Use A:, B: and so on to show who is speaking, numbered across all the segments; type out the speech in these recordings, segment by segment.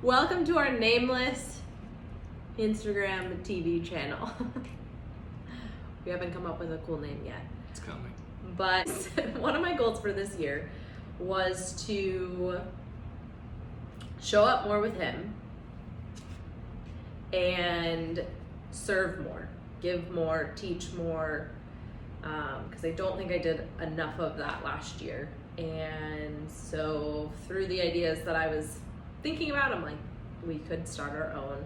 A: Welcome to our nameless Instagram TV channel. We haven't come up with a cool name yet.
B: It's coming.
A: But one of my goals for this year was to show up more with him and serve more, give more, teach more, because I don't think I did enough of that last year. And so through the ideas that I was thinking about, I'm like, we could start our own.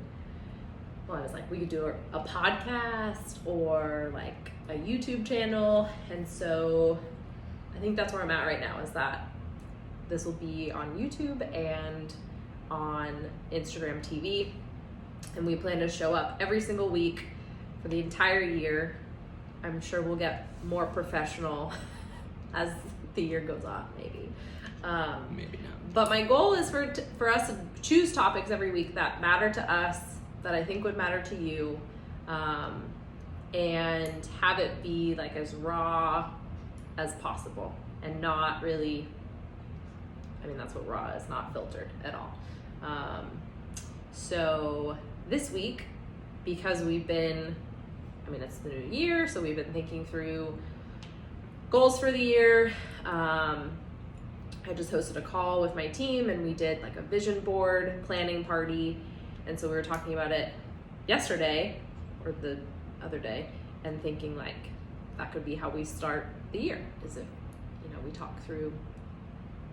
A: Well, I was like, we could do a podcast or like a YouTube channel. And so I think that's where I'm at right now, is that this will be on YouTube and on Instagram TV. And we plan to show up every single week for the entire year. I'm sure we'll get more professional as the year goes on, maybe.
B: Maybe not.
A: But my goal is for us to choose topics every week that matter to us, that I think would matter to you, and have it be like as raw as possible and not really, I mean, that's what raw is, not filtered at all. So this week, because we've been, I mean, it's the new year, so we've been thinking through goals for the year. I just hosted a call with my team and we did like a vision board planning party. And so we were talking about it yesterday or the other day and thinking like that could be how we start the year, is if, we talk through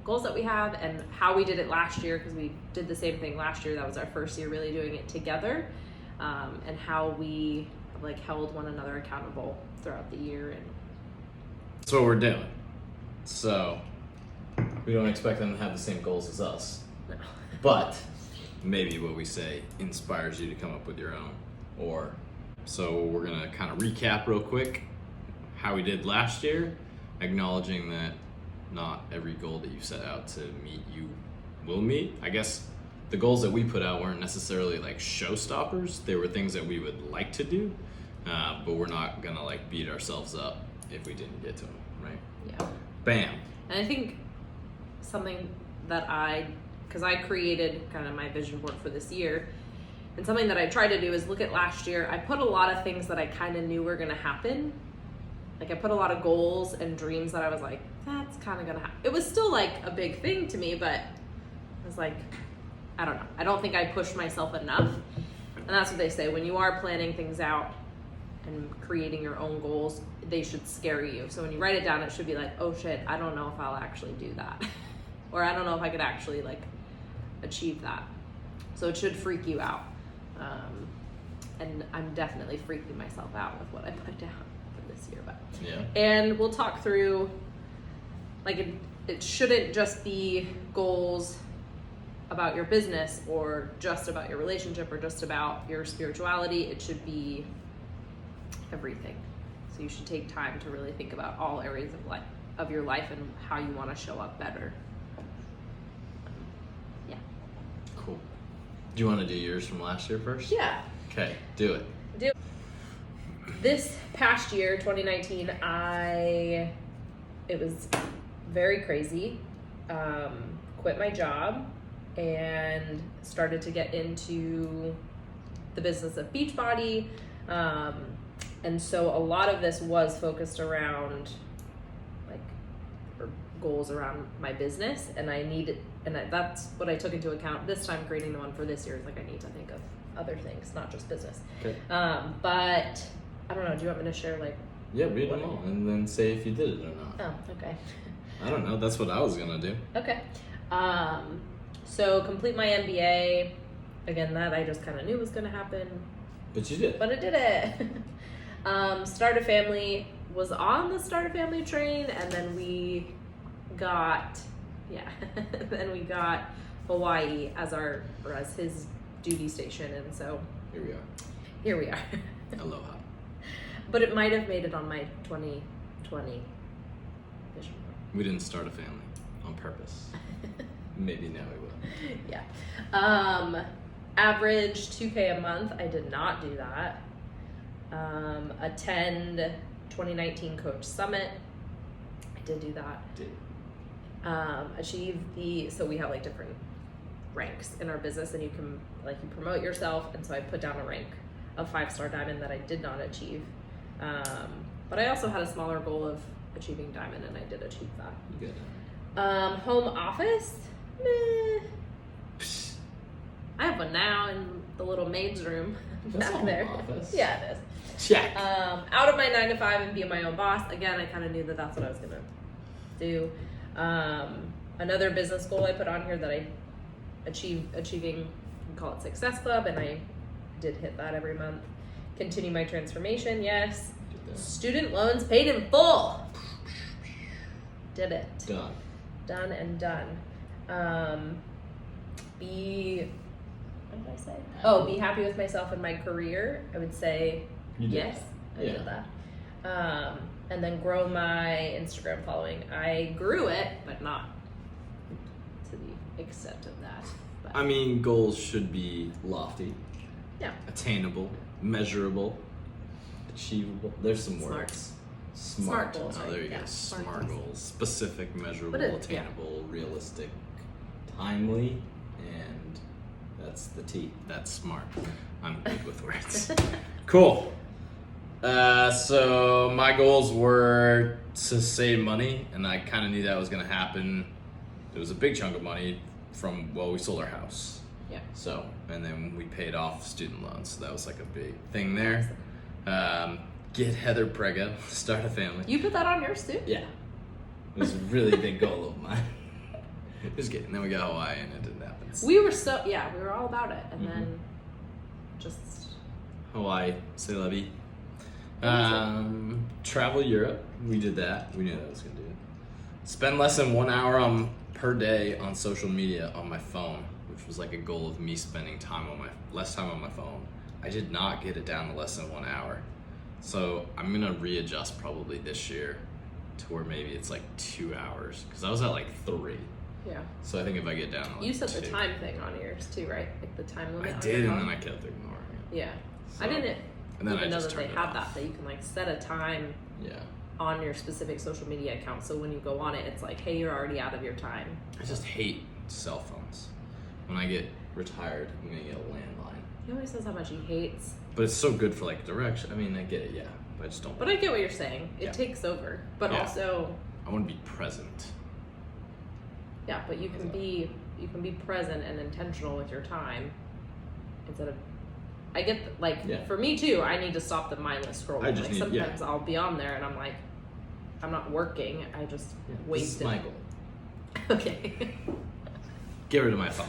A: goals that we have and how we did it last year, because we did the same thing last year. That was our first year really doing it together, and how we like held one another accountable throughout the year. And
B: that's what we're doing. So we don't expect them to have the same goals as us.
A: No.
B: But maybe what we say inspires you to come up with your own. So we're gonna kind of recap real quick how we did last year, acknowledging that not every goal that you set out to meet you will meet. I guess the goals that we put out weren't necessarily like showstoppers. They were things that we would like to do, but we're not gonna like beat ourselves up if we didn't get to them, right?
A: Yeah.
B: Bam.
A: And I think something that because I created kind of my vision board for this year, and something that I tried to do is look at last year. I put a lot of things that I kind of knew were going to happen. Like I put a lot of goals and dreams that I was like, that's kind of going to happen. It was still like a big thing to me, but I was like, I don't know. I don't think I pushed myself enough. And that's what they say. When you are planning things out and creating your own goals, they should scare you. So when you write it down, it should be like, oh shit, I don't know if I'll actually do that. Or I don't know if I could actually like achieve that. So it should freak you out. And I'm definitely freaking myself out with what I put down for this year. But
B: yeah. And
A: we'll talk through, like it shouldn't just be goals about your business or just about your relationship or just about your spirituality. It should be everything. So you should take time to really think about all areas of your life and how you want to show up better. Yeah.
B: Cool. Do you want to do yours from last year first?
A: Yeah.
B: Okay, do it.
A: This past year, 2019, it was very crazy. Quit my job and started to get into the business of Beachbody. And so a lot of this was focused around goals around my business, and that's what I took into account this time creating the one for this year. Is like I need to think of other things, not just business.
B: Okay.
A: But I don't know. Do you want me to share
B: Yeah, read them all and then say if you did it or not.
A: Oh, okay.
B: I don't know. That's what I was gonna do.
A: Okay. So complete my MBA. Again, that I just kind of knew was gonna happen.
B: But you did.
A: But I did it. Start a family. Was on the start a family train, and then we got Hawaii as his duty station, and so here we are.
B: Aloha.
A: But it might have made it on my 2020 vision board.
B: We didn't start a family on purpose. Maybe now we will.
A: Yeah. Average 2K a month. I did not do that. Attend 2019 Coach Summit. I did do that.
B: Did.
A: Achieve so we have like different ranks in our business, and you can you promote yourself. And so I put down a rank of 5-star diamond that I did not achieve. But I also had a smaller goal of achieving diamond, and I did achieve that.
B: Good.
A: Home office, meh. I have one now in the little maid's room
B: That's
A: back
B: home
A: there.
B: office.
A: Yeah, it is.
B: Check.
A: Out of my 9 to 5 and be my own boss. Again, I kind of knew that that's what I was gonna do. Another business goal I put on here that I achieving, you can call it Success Club, and I did hit that every month. Continue my transformation, yes. Student loans paid in full. Did it.
B: Done.
A: Done and done. What did I say? Oh, be happy with myself and my career. I would say
B: You did
A: yes.
B: that.
A: I did that. And then grow my Instagram following. I grew it, but not to the extent of that. But
B: I mean, goals should be lofty,
A: yeah.
B: attainable, measurable, achievable. There's some
A: Smart.
B: words.
A: Smart goals,
B: Oh,
A: right?
B: there you
A: Yeah,
B: go.
A: smart
B: Smart
A: goals.
B: goals. Specific, measurable,
A: Yeah.
B: attainable, realistic, timely, and that's the T. That's smart. I'm good with words. Cool. So my goals were to save money, and I kind of knew that was going to happen. It was a big chunk of money from, we sold our house.
A: Yeah.
B: So, and then we paid off student loans. So that was like a big thing there. Get Heather pregnant, start a family.
A: You put that on yours too?
B: Yeah. It was a really big goal of mine. Just kidding. Then we got Hawaii and it didn't happen.
A: We were we were all about it. And then just
B: Hawaii, c'est la vie. Travel Europe. We did that. We knew that was going to do it. Spend less than 1 hour per day on social media on my phone, which was like a goal of me spending less time on my phone. I did not get it down to less than 1 hour. So I'm going to readjust probably this year to where maybe it's like 2 hours, because I was at like 3.
A: yeah.
B: So I think if I get down to like
A: You set the
B: 2.
A: time thing on yours too, right? Like the time limit.
B: I
A: on
B: did,
A: your
B: and
A: phone?
B: then I kept ignoring it.
A: Yeah.
B: So-
A: I didn't
B: And then I
A: even know
B: just
A: that they
B: turned it
A: had
B: off.
A: that you can like set a time
B: Yeah.
A: on your specific social media account. So when you go on it, it's like, hey, you're already out of your time.
B: I just hate cell phones. When I get retired, I'm gonna get a landline.
A: He always says how much he hates.
B: But it's so good for like direction. I mean, I get it, yeah. But I just don't.
A: But I get what you're saying. It
B: Yeah.
A: takes over. But
B: Yeah.
A: also,
B: I want to be present.
A: yeah, but you can be present and intentional with your time instead of. I get
B: Yeah.
A: for me too. I need to stop the mindless scrolling.
B: I just need-
A: sometimes
B: yeah.
A: I'll be on there and I'm like, I'm not working. I just
B: This is
A: wasted.
B: my goal.
A: Okay.
B: Get rid of my phone.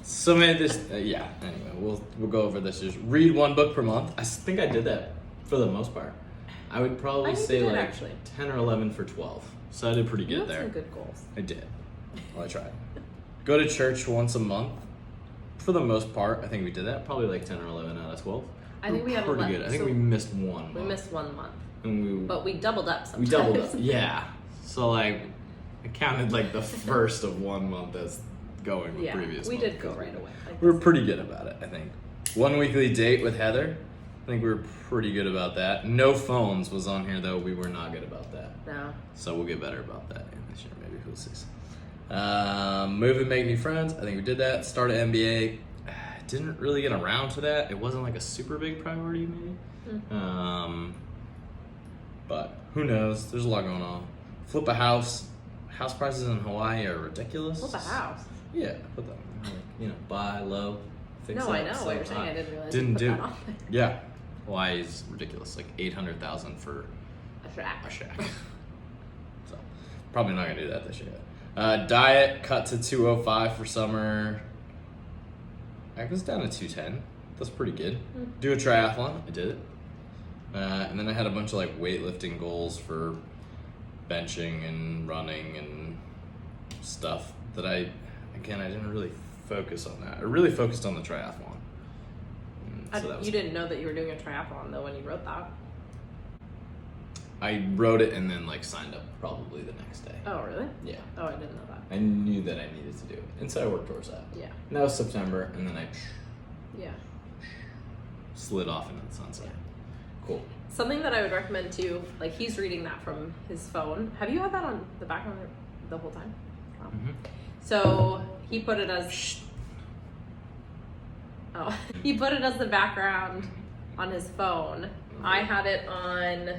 B: So maybe this, yeah. Anyway, we'll go over this. Just read 1 book per month. I think I did that for the most part. I would probably
A: I think
B: say
A: you did,
B: like
A: actually.
B: 10 or 11 for 12. So I did pretty
A: You
B: good
A: have
B: there.
A: some good goals.
B: I did. Well, I tried. Go to church once a month. For the most part, I think we did that. Probably like 10 or 11 out of 12.
A: I think we had
B: pretty
A: 11.
B: good. I think
A: So
B: we missed 1
A: We
B: month.
A: missed 1 month,
B: And
A: but we doubled up
B: we
A: sometimes.
B: doubled up. Yeah. So like, I counted like the first of 1 month as going the
A: Yeah,
B: previous
A: we
B: month.
A: did go right away. Like
B: We were
A: this.
B: pretty good about it, I think. 1 weekly date with Heather. I think we were pretty good about that. No phones was on here though. We were not good about that.
A: No.
B: So we'll get better about that in this year. Maybe who sees. Move and make new friends. I think we did that. Start an MBA. Didn't really get around to that. It wasn't like a super big priority, maybe. But who knows? There's a lot going on. Flip a house. House prices in Hawaii are ridiculous.
A: Flip a house.
B: Yeah, put them. Like, buy low, fix
A: No,
B: up.
A: I know
B: So,
A: what you're saying. I didn't realize.
B: didn't
A: you put
B: do.
A: that on there.
B: Yeah, Hawaii is ridiculous. Like 800,000 for
A: A shack.
B: a shack. So probably not gonna do that this year. Diet cut to 205 for summer. I was down to 210. That's pretty good. Do a triathlon. I did it. And then I had a bunch of like weightlifting goals for benching and running and stuff that I didn't really focus on that. I really focused on the triathlon. So that was
A: You didn't know that you were doing a triathlon though when you wrote that.
B: I wrote it and then like signed up probably the next day.
A: Oh really?
B: Yeah.
A: Oh, I didn't know that.
B: I knew that I needed to do it. And so I worked towards that.
A: Yeah.
B: And that was September, and then I
A: Yeah.
B: slid off into the sunset. Cool.
A: Something that I would recommend too, like he's reading that from his phone. Have you had that on the background the whole time? Wow.
B: Mm-hmm.
A: So he put it as Oh, he put it as the background on his phone. I had it on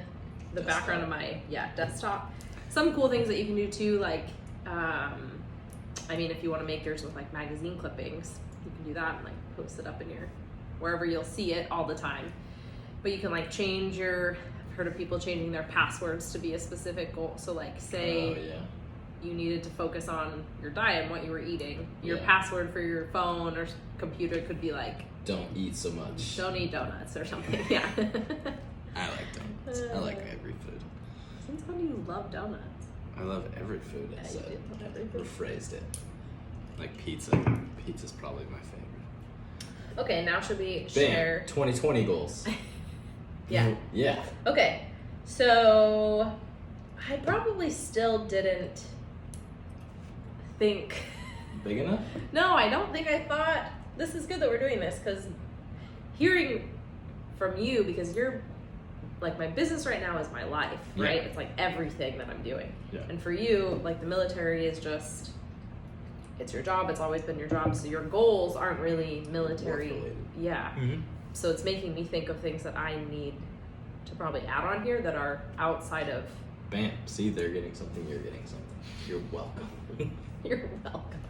A: the background of my desktop. Some cool things that you can do too, like I mean, if you want to make yours with like magazine clippings, you can do that and like post it up in your wherever you'll see it all the time. But you can like change your. I've heard of people changing their passwords to be a specific goal. So like say you needed to focus on your diet and what you were eating. Your password for your phone or computer could be like,
B: don't eat so much.
A: Don't eat donuts or something. Yeah.
B: I like donuts. I like every food.
A: Since when do you love donuts?
B: I love every food. I said.
A: You love every food.
B: Rephrased it. Like pizza. Pizza's probably my favorite.
A: Okay, now should we
B: Bam.
A: share
B: 2020 goals.
A: Yeah.
B: Yeah.
A: Okay, so I probably still didn't think.
B: Big enough?
A: No, I don't think I thought this is good that we're doing this, because hearing from you, because you're like, my business right now is my life, right? It's like everything that I'm doing.
B: Yeah.
A: And for you, like the military is just, it's your job. It's always been your job. So your goals aren't really military.
B: Work-related.
A: Yeah.
B: Mm-hmm.
A: So it's making me think of things that I need to probably add on here that are outside of.
B: Bam. See, they're getting something, you're getting something. You're welcome.
A: You're welcome.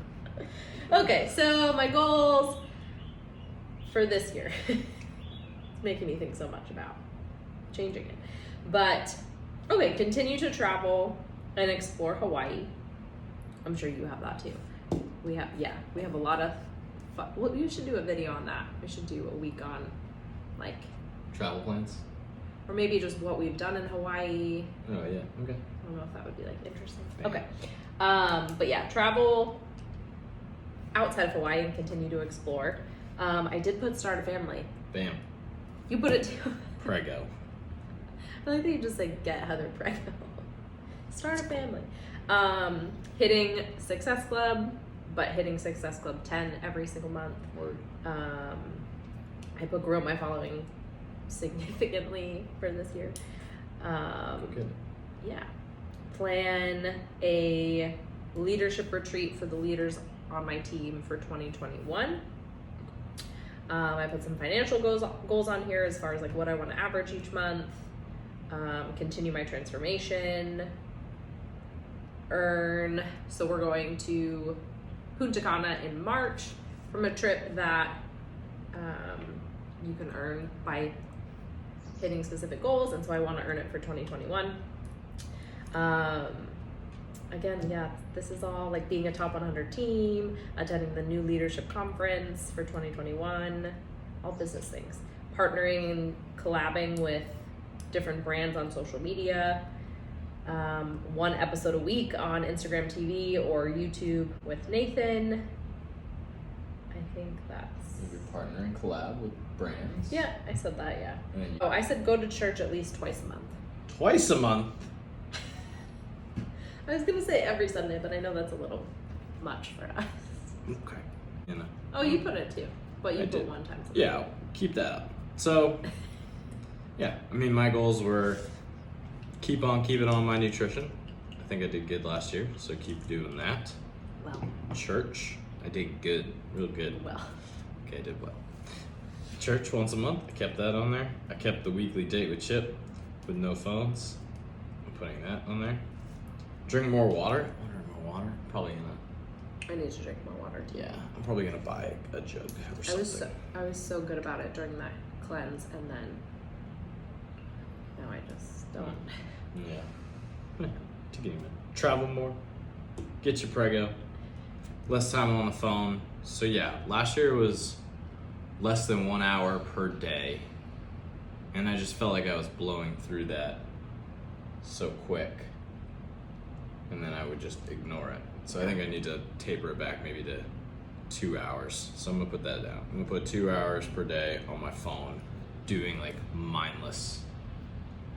A: Okay, so my goals for this year. It's making me think so much about changing it. But, okay, continue to travel and explore Hawaii. I'm sure you have that too. We have a lot of fun. Well, we should do a video on that. We should do a week on, like,
B: Travel plans?
A: or maybe just what we've done in Hawaii.
B: Oh, yeah. Okay.
A: I don't know if that would be like interesting.
B: Bam.
A: Okay. But yeah, travel outside of Hawaii and continue to explore. I did put start a family.
B: Bam.
A: You put it too.
B: Prego.
A: I like that you just say get Heather pregnant. Start a family. Hitting Success Club, but hitting Success Club 10 every single month.
B: Word.
A: I put grow my following significantly for this year.
B: Good.
A: Yeah. Plan a leadership retreat for the leaders on my team for 2021. I put some financial goals on here as far as like what I want to average each month. Continue my transformation. Earn. So we're going to Punta Cana in March from a trip that you can earn by hitting specific goals, and so I want to earn it for 2021. Again, yeah, this is all like being a top 100 team, attending the new leadership conference for 2021, all business things. Partnering and collabing with different brands on social media. 1 episode a week on Instagram TV or YouTube with Nathan. I think that's...
B: You're partnering collab with brands.
A: Yeah, I said that, yeah.
B: And
A: Oh, I said go to church at least twice a month.
B: twice a month.
A: I was gonna say every Sunday, but I know that's a little much for us.
B: Okay. You know.
A: Oh, you put it too, but you
B: I
A: put
B: did.
A: 1 time.
B: Yeah, keep that up. So, yeah, I mean, my goals were keep it on my nutrition. I think I did good last year, so keep doing that.
A: Well,
B: Church, I did good, real good.
A: well.
B: Okay, I did well. Church once a month, I kept that on there. I kept the weekly date with Chip with no phones. I'm putting that on there. Drink more water. I want to drink more water. Probably gonna.
A: I need to drink more water too.
B: Yeah, I'm probably gonna buy a jug or something.
A: I was so good about it during that cleanse, and then now I just don't.
B: Yeah. To get him in. Travel more. Get your prego. Less time on the phone. So yeah, last year was less than 1 hour per day. And I just felt like I was blowing through that so quick. And then I would just ignore it. So I think I need to taper it back maybe to 2 hours. So I'm gonna put that down. I'm gonna put 2 hours per day on my phone doing like mindless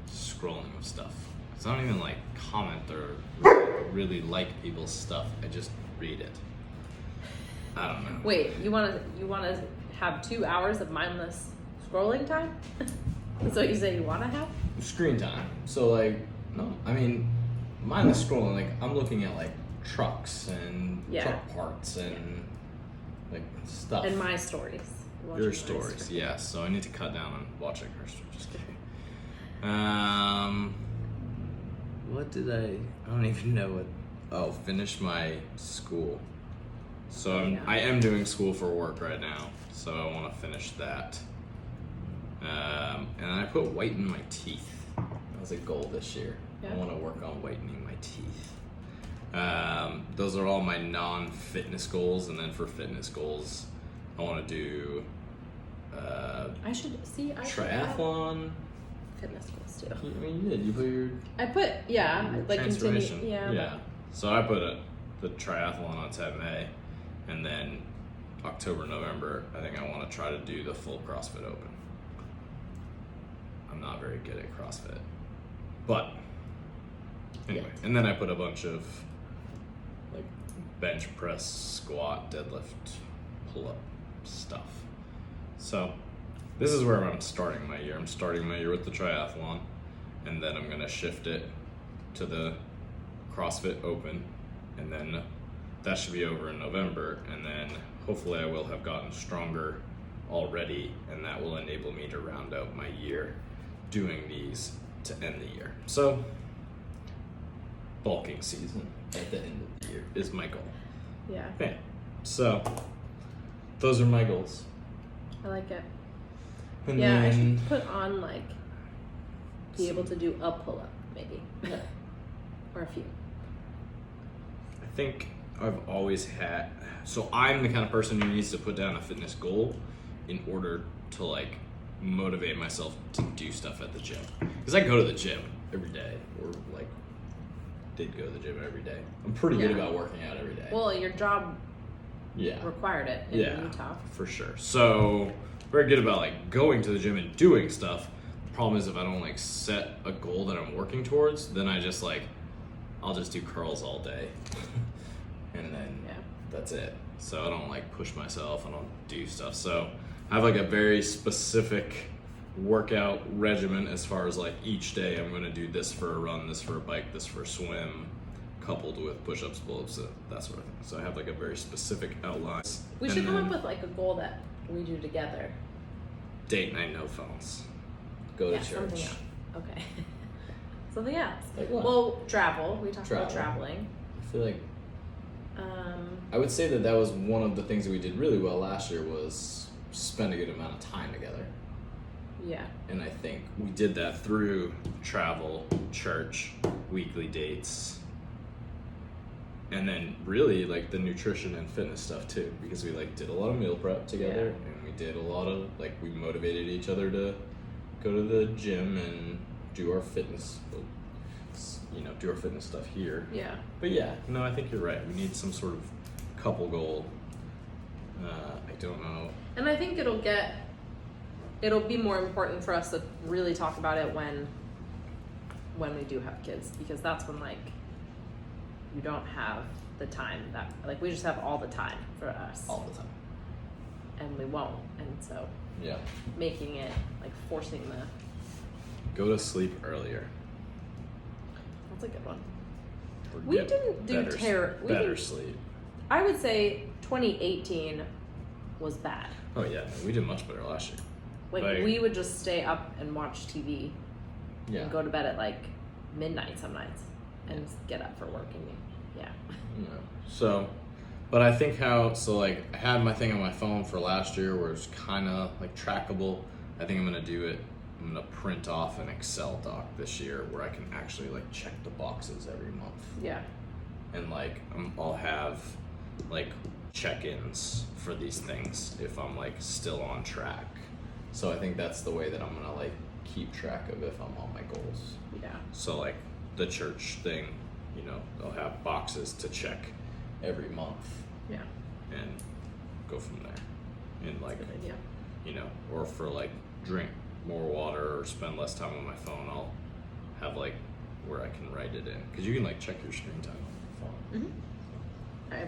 B: scrolling of stuff. Cause I don't even like comment or really like people's stuff. I just read it. I don't know.
A: Wait, you wanna have 2 hours of mindless scrolling time? That's what you say you wanna have?
B: Screen time. So like, no, I mean, mindless scrolling, like I'm looking at like trucks and truck parts and like stuff.
A: And my stories. Watching
B: Your
A: my
B: stories,
A: stories.
B: yes. So I need to cut down on watching her stories. Just kidding. What did I don't even know what. Oh, finish my school. So
A: Yeah.
B: I am doing school for work right now, so I want to finish that. And I put whiten my teeth. That was a goal this year.
A: Yeah.
B: I want to work on whitening my teeth. Those are all my non-fitness goals, and then for fitness goals, I want to do
A: I should add
B: triathlon.
A: fitness goals too.
B: I mean, you did. You put your
A: I put like continue.
B: transformation.
A: Yeah.
B: So I put the triathlon on 10 May, and then October, November, I think I want to try to do the full CrossFit Open. I'm not very good at CrossFit, but anyway.
A: Yeah.
B: And then I put a bunch of like bench press, squat, deadlift, pull up stuff. So this is where I'm starting my year. I'm starting my year with the triathlon, and then I'm gonna shift it to the CrossFit Open, and then that should be over in November, and then hopefully I will have gotten stronger already, and that will enable me to round out my year doing these to end the year. So bulking season at the end of the year is my goal.
A: Yeah.
B: Okay, so those are my goals.
A: I like it.
B: And
A: Yeah, I
B: then,
A: should put on be able to do a pull up maybe. Or a few.
B: I think I've always had, so I'm the kind of person who needs to put down a fitness goal in order to motivate myself to do stuff at the gym. Because I go to the gym every day, or did go to the gym every day. I'm pretty good
A: Yeah.
B: about working out every day.
A: Well, your job
B: Yeah.
A: required it in Utah.
B: For sure. So very good about going to the gym and doing stuff. The problem is if I don't set a goal that I'm working towards, then I just I'll just do curls all day. And then that's it. So I don't push myself, I don't do stuff. So I have a very specific workout regimen as far as each day I'm gonna do this for a run, this for a bike, this for a swim, coupled with push-ups, pull-ups, that sort of thing. So I have a very specific outline.
A: We
B: And
A: should come
B: then
A: up with a goal that we do together.
B: date night, no phones. Go to church.
A: Something else. Okay. Something else.
B: Like what?
A: Well, travel. We talked about
B: Travel.
A: traveling.
B: I feel I would say that was one of the things that we did really well last year was spend a good amount of time together.
A: Yeah.
B: And I think we did that through travel, church, weekly dates, and then really the nutrition and fitness stuff too, because we did a lot of meal prep together, and we did a lot of we motivated each other to go to the gym and do our fitness, do our fitness stuff here.
A: Yeah.
B: But yeah, no, I think you're right. We need some sort of couple goal. I don't know.
A: And I think it'll be more important for us to really talk about it when we do have kids, because that's when you don't have the time that we just have all the time for us,
B: All the time.
A: and we won't, and so
B: Yeah.
A: making it forcing the
B: Go to sleep earlier.
A: that's a good one.
B: Or
A: We
B: get
A: didn't do
B: better sleep.
A: I would say 2018 was bad.
B: Oh yeah, no, we did much better last year.
A: We would just stay up and watch TV
B: Yeah.
A: and go to bed at midnight some nights and get up for work, and
B: So, but I think I had my thing on my phone for last year where it's kind of trackable. I think I'm gonna do it. I'm gonna print off an Excel doc this year where I can actually check the boxes every month.
A: yeah.
B: And I'll have check-ins for these things if I'm still on track. So I think that's the way that I'm gonna keep track of if I'm on my goals.
A: Yeah.
B: So the church thing, they'll have boxes to check every month
A: Yeah.
B: and go from there. And
A: Good idea.
B: or for drink more water or spend less time on my phone, I'll have where I can write it in, because you can check your screen time on your phone.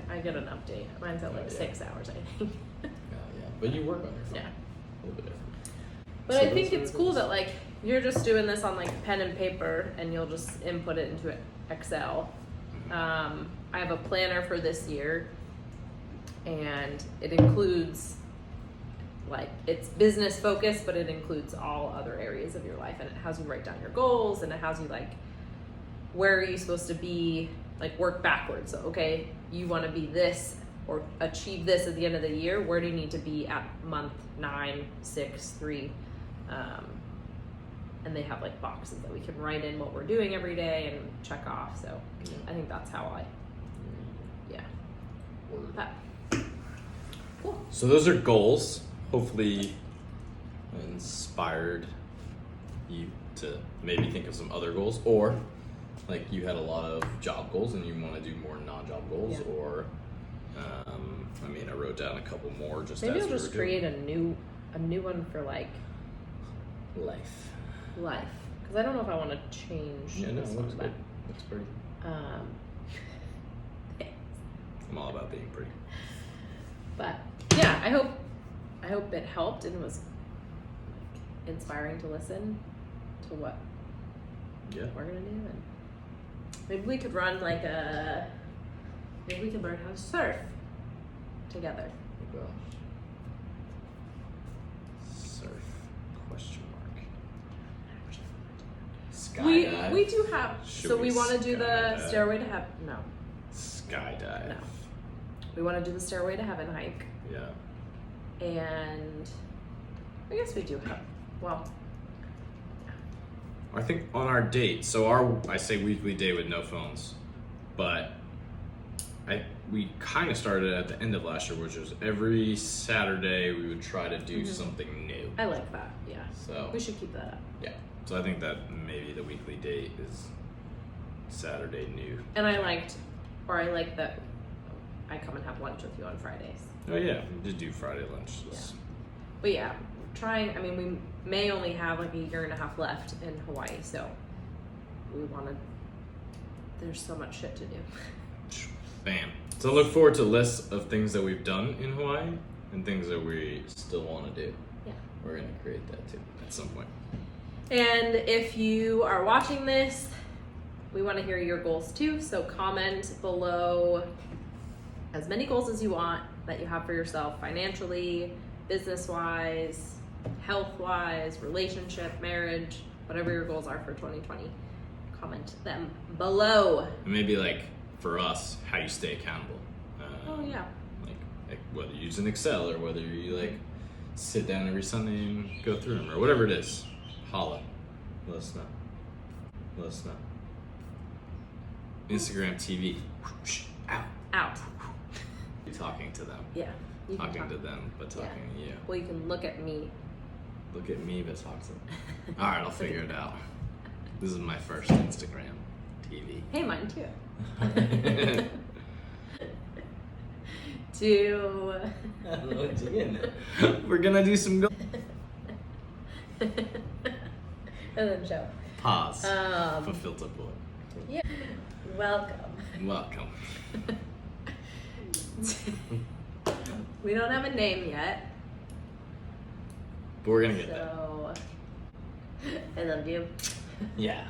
A: I get an update. Mine's at
B: Oh, yeah.
A: 6 hours, I think.
B: Yeah, but you work on your phone.
A: Yeah.
B: A little bit different.
A: But
B: So
A: I
B: those
A: think
B: are
A: it's
B: the
A: cool
B: goals.
A: that you're just doing this on pen and paper, and you'll just input it into Excel. I have a planner for this year, and it includes like it's business focused, but it includes all other areas of your life, and it has you write down your goals, and it has you like, where are you supposed to be, like work backwards. So, okay, you want to be this or achieve this at the end of the year. Where do you need to be at month 9, 6, 3? And they have like boxes that we can write in what we're doing every day and check off. So I think that's how But, cool.
B: So those are goals. Hopefully inspired you to maybe think of some other goals, or like you had a lot of job goals and you want to do more non-job goals, or I mean, I wrote down a couple more just
A: maybe
B: as
A: I'll
B: we
A: just
B: were
A: create
B: doing.
A: a new one for like
B: life,
A: because I don't know if I want to change
B: Yeah, no,
A: this
B: it
A: one,
B: looks good. Looks pretty. I'm all about being pretty.
A: But yeah, I hope it helped and was like, inspiring to listen to what we're gonna do, and maybe we could run like maybe we could learn how to surf together.
B: Oh gosh. Surf? Question mark. Skydive?
A: We do have.
B: Should
A: so
B: we
A: we want to do the
B: skydive?
A: Stairway to Heaven. No,
B: Skydive.
A: No. We want to do the Stairway to Heaven hike,
B: Yeah.
A: and I guess we do have. Well,
B: I think on our date, so I say weekly day with no phones, but we kind of started at the end of last year, which was every Saturday we would try to do something new.
A: I like that. Yeah.
B: So
A: We should keep that up.
B: yeah, so I think that maybe the weekly date is Saturday new.
A: And I like that I come and have lunch with you on Fridays.
B: Oh yeah, we just do Friday lunch. Just-
A: But yeah, trying. I mean, we may only have like a year and a half left in Hawaii, so we want to. There's so much shit to do.
B: Bam. So look forward to lists of things that we've done in Hawaii and things that we still want to do.
A: Yeah.
B: We're gonna create that too at some point.
A: And if you are watching this, we want to hear your goals too. So comment below as many goals as you want that you have for yourself financially, business-wise, health-wise, relationship, marriage, whatever your goals are for 2020. Comment them below.
B: And maybe like for us, how you stay accountable.
A: Oh yeah.
B: Like whether you use an Excel or whether you like sit down every Sunday and go through them or whatever it is. Holla. Let us know. Let us know. Instagram TV.
A: Out.
B: You're talking to them.
A: Yeah. You can
B: Talking
A: talk.
B: to them, but talking to you.
A: Well, you can look at me.
B: Look at me, but talk to them. All right, I'll figure it out. This is my first Instagram TV.
A: Hey, mine too.
B: I don't know what you're getting at. We're gonna do some
A: And then show.
B: pause for filter boy.
A: Yeah. Welcome.
B: Welcome.
A: We don't have a name yet.
B: But we're gonna get there.
A: So I love you.
B: Yeah.